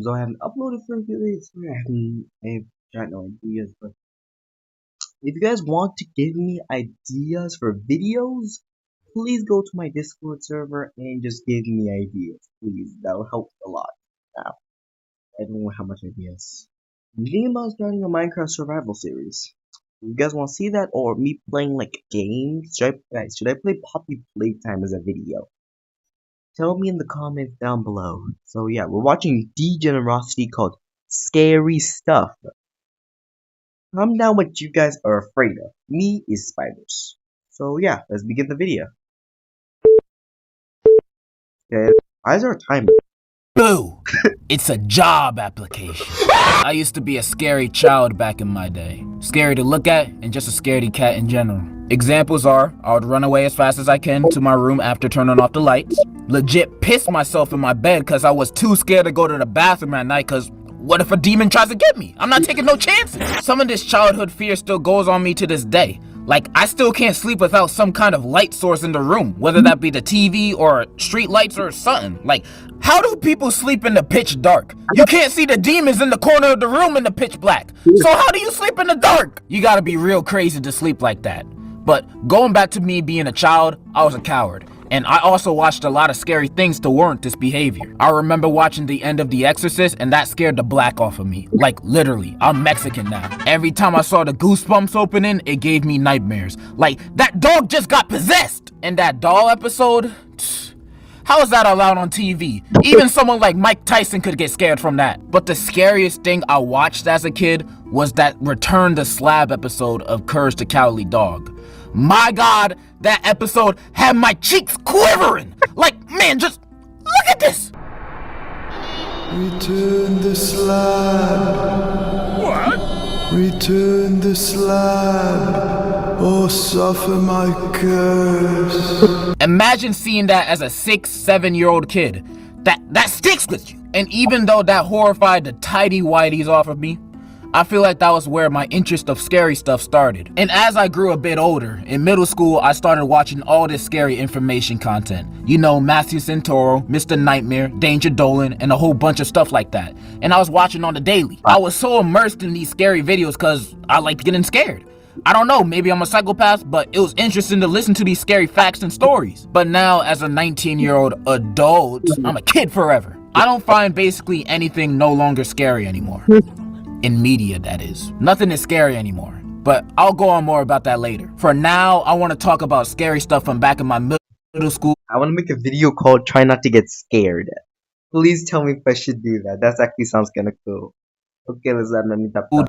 So I haven't uploaded for a few days. I have got no ideas, but if you guys want to give me ideas for videos, please go to my Discord server and just give me ideas. Please, that'll help a lot. Now, I don't know how much ideas. I'm thinking about starting a Minecraft survival series. You guys want to see that, or me playing like games? Should I play Poppy Playtime as a video? Tell me in the comments down below. So yeah, we're watching denerocity called Scary Stuff. Come down what you guys are afraid of. Me is spiders. So yeah, let's begin the video. Okay, why is there a timer? Boo! It's a job application. I used to be a scary child back in my day. Scary to look at and just a scaredy cat in general. Examples are, I would run away as fast as I can to my room after turning off the lights. Legit piss myself in my bed because I was too scared to go to the bathroom at night because what if a demon tries to get me? I'm not taking no chances. Some of this childhood fear still goes on me to this day. Like, I still can't sleep without some kind of light source in the room, whether that be the TV or street lights or something. Like, how do people sleep in the pitch dark? You can't see the demons in the corner of the room in the pitch black. So how do you sleep in the dark? You gotta be real crazy to sleep like that. But going back to me being a child, I was a coward. And I also watched a lot of scary things to warrant this behavior. I remember watching the end of The Exorcist and that scared the black off of me. Like literally, I'm Mexican now. Every time I saw the Goosebumps opening, it gave me nightmares. Like, that dog just got possessed! And that doll episode? How is that allowed on TV? Even someone like Mike Tyson could get scared from that. But the scariest thing I watched as a kid was that Return the Slab episode of Courage the Cowardly Dog. My God, that episode had my cheeks quivering. Like, man, just look at this. Return the slab. What? Return the slab, or suffer my curse. Imagine seeing that as a 6-7-year-old kid. That sticks with you. And even though that horrified the tidy whities off of me, I feel like that was where my interest of scary stuff started. And as I grew a bit older, in middle school, I started watching all this scary information content. You know, Matthew Santoro, Mr. Nightmare, Danger Dolan, and a whole bunch of stuff like that. And I was watching on the daily. I was so immersed in these scary videos because I liked getting scared. I don't know, maybe I'm a psychopath, but it was interesting to listen to these scary facts and stories. But now, as a 19-year-old adult, I'm a kid forever. I don't find basically anything no longer scary anymore. In media, that is. Nothing is scary anymore, but I'll go on more about that later. For now, I want to talk about scary stuff from back in my middle school. I want to make a video called Try Not to Get Scared. Please tell me if I should do that. That actually sounds kind of cool. Okay, let's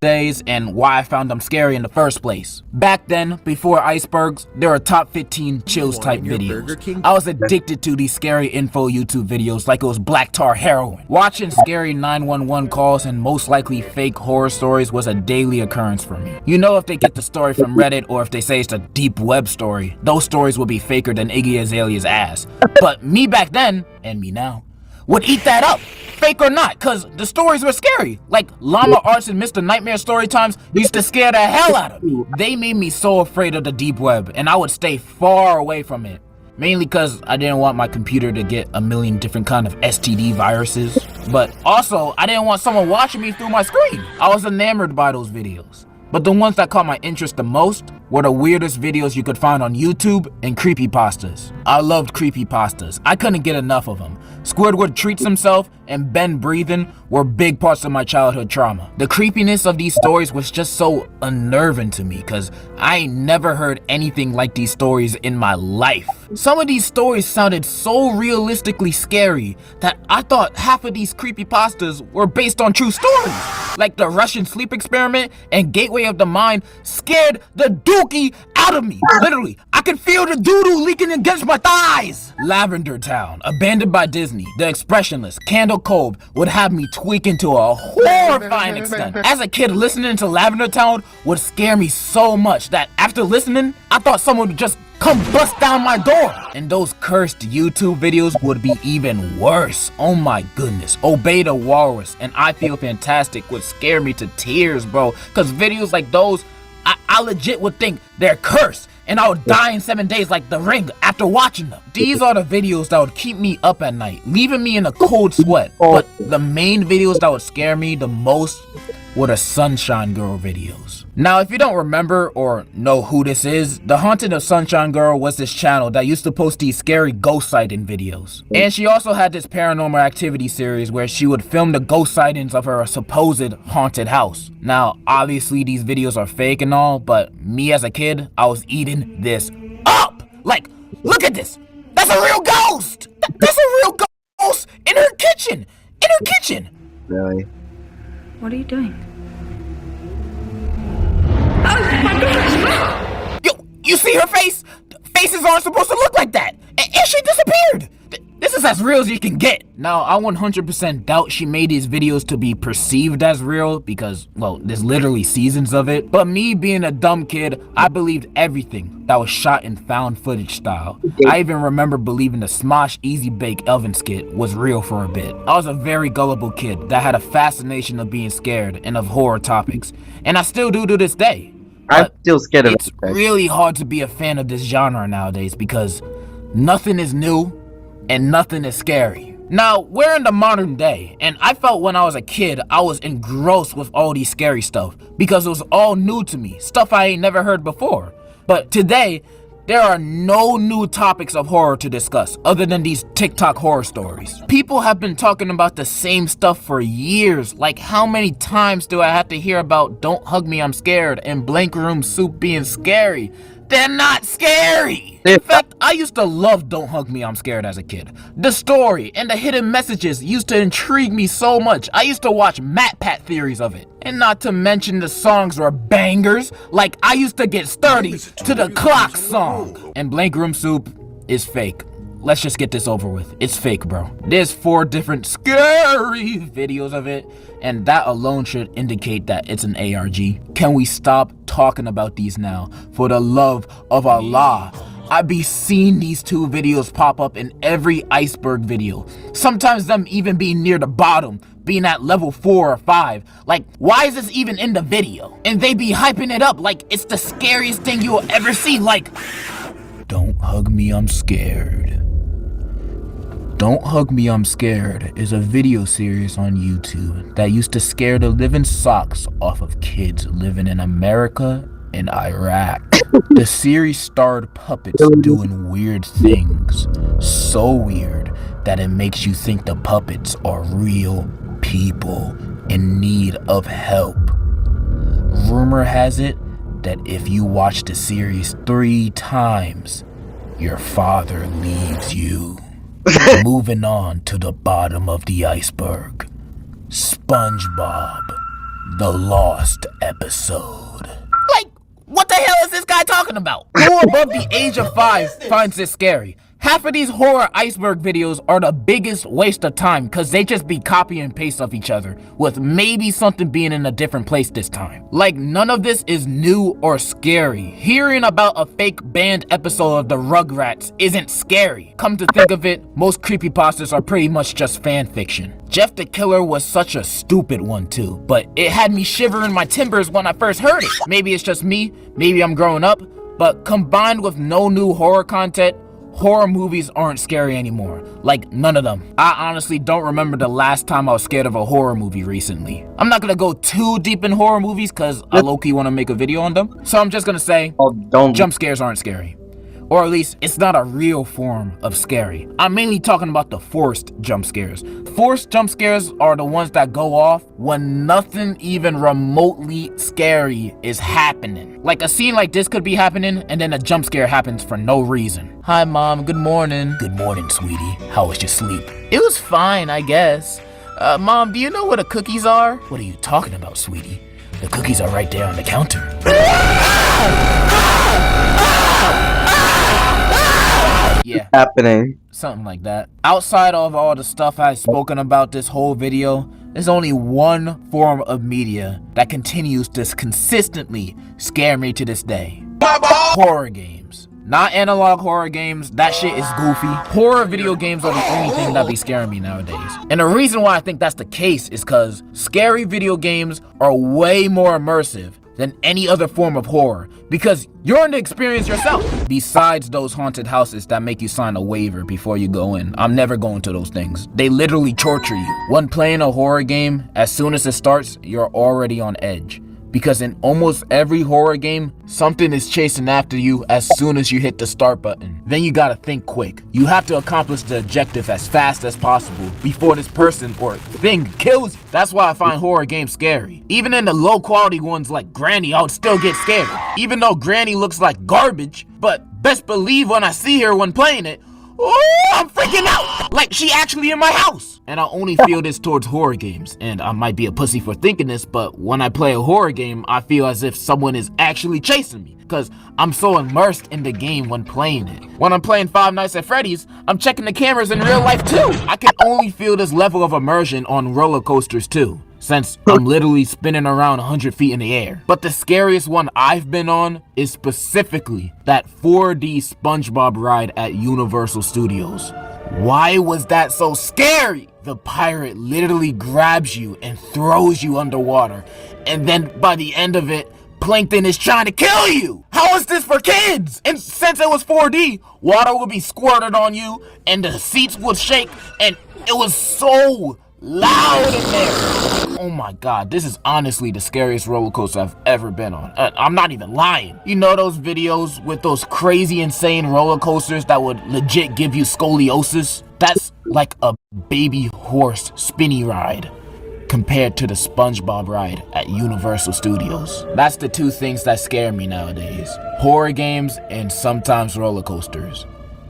days and why I found them scary in the first place. Back then, before icebergs, there were top 15 chills type videos. I was addicted to these scary info YouTube videos like it was black tar heroin. Watching scary 911 calls and most likely fake horror stories was a daily occurrence for me. You know, if they get the story from Reddit or if they say it's a deep web story, those stories will be faker than Iggy Azalea's ass. But me back then, and me now, would eat that up, fake or not, cause the stories were scary. Like Llama Arts and Mr. Nightmare story times used to scare the hell out of me. They made me so afraid of the deep web, and I would stay far away from it. Mainly cause I didn't want my computer to get a million different kind of STD viruses. But also, I didn't want someone watching me through my screen. I was enamored by those videos. But the ones that caught my interest the most were the weirdest videos you could find on YouTube and creepypastas. I loved creepypastas. I couldn't get enough of them. Squidward Treats Himself and Ben Breathin' were big parts of my childhood trauma. The creepiness of these stories was just so unnerving to me because I ain't never heard anything like these stories in my life. Some of these stories sounded so realistically scary that I thought half of these creepypastas were based on true stories. Like the Russian sleep experiment and Gateway of the Mind scared the dookie out of me. Literally, I could feel the doo-doo leaking against my thighs. Lavender Town, abandoned by Disney, The Expressionless, Candle Cove would have me tweaking to a horrifying extent. As a kid, listening to Lavender Town would scare me so much that after listening, I thought someone would just come bust down my door. And those cursed YouTube videos would be even worse. Oh my goodness. Obey the Walrus and I Feel Fantastic would scare me to tears, bro. Cause videos like those, I legit would think they're cursed. and I would die in 7 days like The Ring after watching them. These are the videos that would keep me up at night, leaving me in a cold sweat. But the main videos that would scare me the most were the Sunshine Girl videos. Now, if you don't remember or know who this is, The Haunting of Sunshine Girl was this channel that used to post these scary ghost sighting videos. And she also had this paranormal activity series where she would film the ghost sightings of her supposed haunted house. Now, obviously these videos are fake and all, but me as a kid, I was eating this up! Like, look at this! That's a real ghost! That's a real ghost in her kitchen! In her kitchen! Really? What are you doing? Yo, you see her face? Faces aren't supposed to look like that. And she disappeared. This is as real as you can get. Now, I 100% doubt she made these videos to be perceived as real because, well, there's literally seasons of it. But me being a dumb kid, I believed everything that was shot in found footage style. I even remember believing the Smosh Easy Bake Elvin skit was real for a bit. I was a very gullible kid that had a fascination of being scared and of horror topics. And I still do to this day. I'm still scared of it. It's really hard to be a fan of this genre nowadays because nothing is new and nothing is scary. Now, we're in the modern day, and I felt when I was a kid, I was engrossed with all these scary stuff because it was all new to me, stuff I ain't never heard before. But today, there are no new topics of horror to discuss other than these TikTok horror stories. People have been talking about the same stuff for years. Like, how many times do I have to hear about Don't Hug Me, I'm Scared and Blank Room Soup being scary? They're not scary! In fact, I used to love Don't Hug Me, I'm Scared as a kid. The story and the hidden messages used to intrigue me so much. I used to watch MatPat theories of it. And not to mention the songs were bangers, like I used to get sturdy to the Clock song. And Blank Room Soup is fake. Let's just get this over with. It's fake, bro. There's 4 different scary videos of it, and that alone should indicate that it's an ARG. Can we stop talking about these now? For the love of Allah. I be seeing these 2 videos pop up in every iceberg video. Sometimes them even being near the bottom, being at level 4 or 5. Like, why is this even in the video? And they be hyping it up like it's the scariest thing you will ever see. Like, Don't Hug Me, I'm Scared. Don't Hug Me, I'm Scared is a video series on YouTube that used to scare the living socks off of kids living in America and Iraq. The series starred puppets doing weird things, so weird that it makes you think the puppets are real people in need of help. Rumor has it that if you watch the series 3 times, your father leaves you. Moving on to the bottom of the iceberg. SpongeBob, the lost episode. Like, what the hell is this guy talking about? Who above the age of 5 finds this scary? Half of these horror iceberg videos are the biggest waste of time because they just be copy and paste of each other, with maybe something being in a different place this time. Like, none of this is new or scary. Hearing about a fake banned episode of the Rugrats isn't scary. Come to think of it, most creepypastas are pretty much just fan fiction. Jeff the Killer was such a stupid one too, but it had me shivering my timbers when I first heard it. Maybe it's just me, maybe I'm growing up, but combined with no new horror content, horror movies aren't scary anymore. Like, none of them. I honestly don't remember the last time I was scared of a horror movie recently. I'm not gonna go too deep in horror movies because I low-key want to make a video on them. So I'm just gonna say, jump scares aren't scary. Or at least, it's not a real form of scary. I'm mainly talking about the forced jump scares. Forced jump scares are the ones that go off when nothing even remotely scary is happening. Like, a scene like this could be happening and then a jump scare happens for no reason. Hi mom, good morning. Good morning, sweetie. How was your sleep? It was fine, I guess. Mom, do you know where the cookies are? What are you talking about, sweetie? The cookies are right there on the counter. Yeah, happening. Something like that. Outside of all the stuff I've spoken about this whole video, there's only one form of media that continues to consistently scare me to this day. Horror games. Not analog horror games, that shit is goofy. Horror video games are the only thing that be scaring me nowadays. And the reason why I think that's the case is because scary video games are way more immersive, than any other form of horror because you're in the experience yourself. Besides those haunted houses that make you sign a waiver before you go in, I'm never going to those things. They literally torture you. When playing a horror game, as soon as it starts, you're already on edge. Because in almost every horror game, something is chasing after you as soon as you hit the start button. Then you gotta think quick. You have to accomplish the objective as fast as possible before this person or thing kills you. That's why I find horror games scary. Even in the low quality ones like Granny, I would still get scared. Even though Granny looks like garbage, but best believe when I see her when playing it, oh, I'm freaking out! Like she actually in my house! And I only feel this towards horror games, and I might be a pussy for thinking this, but when I play a horror game, I feel as if someone is actually chasing me, because I'm so immersed in the game when playing it. When I'm playing Five Nights at Freddy's, I'm checking the cameras in real life too. I can only feel this level of immersion on roller coasters too, since I'm literally spinning around 100 feet in the air. But the scariest one I've been on is specifically that 4D SpongeBob ride at Universal Studios. Why was that so scary? The pirate literally grabs you and throws you underwater, and then by the end of it, Plankton is trying to kill you! How is this for kids? And since it was 4D, water would be squirted on you, and the seats would shake, and it was so loud in there. Oh my god, this is honestly the scariest roller coaster I've ever been on. I'm not even lying. You know those videos with those crazy insane roller coasters that would legit give you scoliosis? That's like a baby horse spinny ride compared to the SpongeBob ride at Universal Studios. That's the two things that scare me nowadays. Horror games and sometimes roller coasters.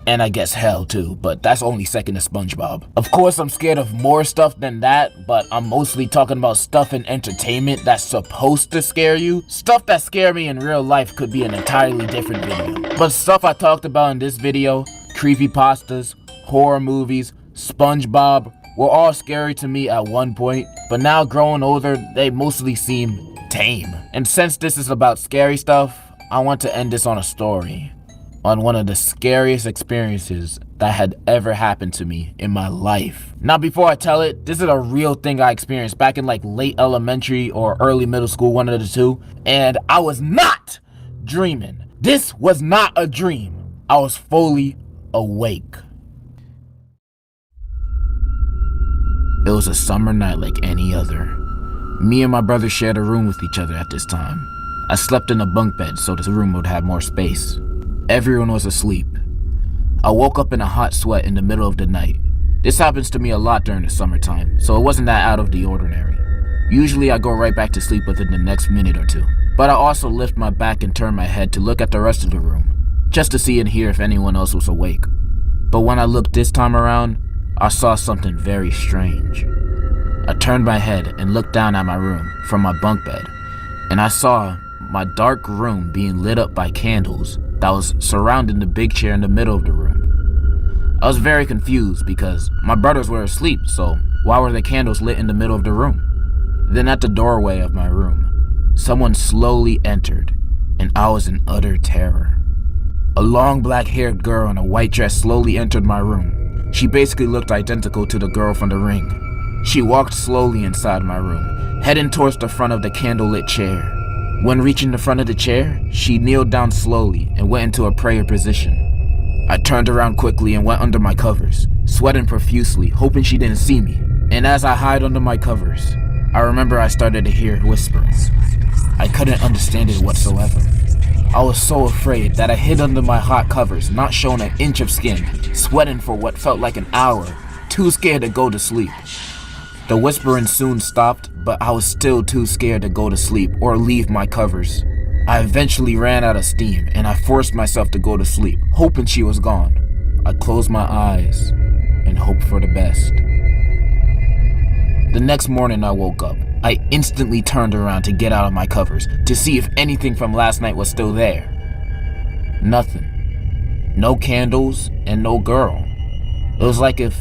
And I guess hell too, but that's only second to SpongeBob. Of course I'm scared of more stuff than that, but I'm mostly talking about stuff in entertainment that's supposed to scare you. Stuff that scare me in real life could be an entirely different video. But stuff I talked about in this video, creepypastas, horror movies, SpongeBob, were all scary to me at one point, but now growing older, they mostly seem tame. And since this is about scary stuff, I want to end this on a story. On one of the scariest experiences that had ever happened to me in my life. Now before I tell it, this is a real thing I experienced back in like late elementary or early middle school, one of the two, and I was not dreaming. This was not a dream. I was fully awake. It was a summer night like any other. Me and my brother shared a room with each other at this time. I slept in a bunk bed so the room would have more space. Everyone was asleep. I woke up in a hot sweat in the middle of the night. This happens to me a lot during the summertime, so it wasn't that out of the ordinary. Usually I go right back to sleep within the next minute or two. But I also lift my back and turn my head to look at the rest of the room, just to see and hear if anyone else was awake. But when I looked this time around, I saw something very strange. I turned my head and looked down at my room from my bunk bed, and I saw my dark room being lit up by candles that was surrounding the big chair in the middle of the room. I was very confused because my brothers were asleep, so why were the candles lit in the middle of the room? Then at the doorway of my room, someone slowly entered, and I was in utter terror. A long black-haired girl in a white dress slowly entered my room. She basically looked identical to the girl from The Ring. She walked slowly inside my room, heading towards the front of the candlelit chair. When reaching the front of the chair, she kneeled down slowly and went into a prayer position. I turned around quickly and went under my covers, sweating profusely, hoping she didn't see me. And as I hid under my covers, I remember I started to hear whispers. I couldn't understand it whatsoever. I was so afraid that I hid under my hot covers, not showing an inch of skin, sweating for what felt like an hour, too scared to go to sleep. The whispering soon stopped, but I was still too scared to go to sleep or leave my covers. I eventually ran out of steam and I forced myself to go to sleep, hoping she was gone. I closed my eyes and hoped for the best. The next morning I woke up. I instantly turned around to get out of my covers to see if anything from last night was still there. Nothing. No candles and no girl. It was like if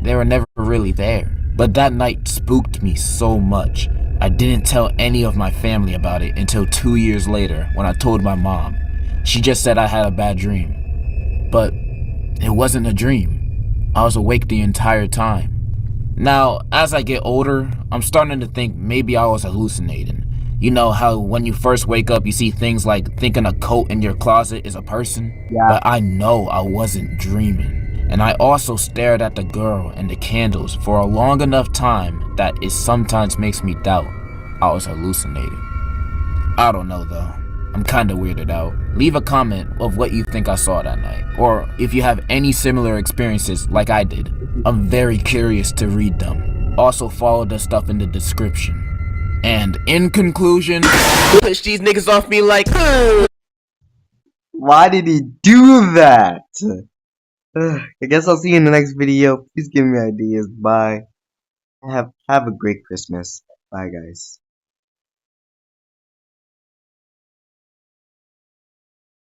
they were never really there. But that night spooked me so much, I didn't tell any of my family about it until 2 years later when I told my mom. She just said I had a bad dream. But it wasn't a dream. I was awake the entire time. Now, as I get older, I'm starting to think maybe I was hallucinating. You know how when you first wake up, you see things like thinking a coat in your closet is a person? Yeah. But I know I wasn't dreaming. And I also stared at the girl and the candles for a long enough time that it sometimes makes me doubt I was hallucinating. I don't know though. I'm kinda weirded out. Leave a comment of what you think I saw that night, or if you have any similar experiences like I did. I'm very curious to read them. Also follow the stuff in the description. And in conclusion, push these niggas off me like Why did he do that? I guess I'll see you in the next video. Please give me ideas. Bye. Have a great Christmas. Bye, guys.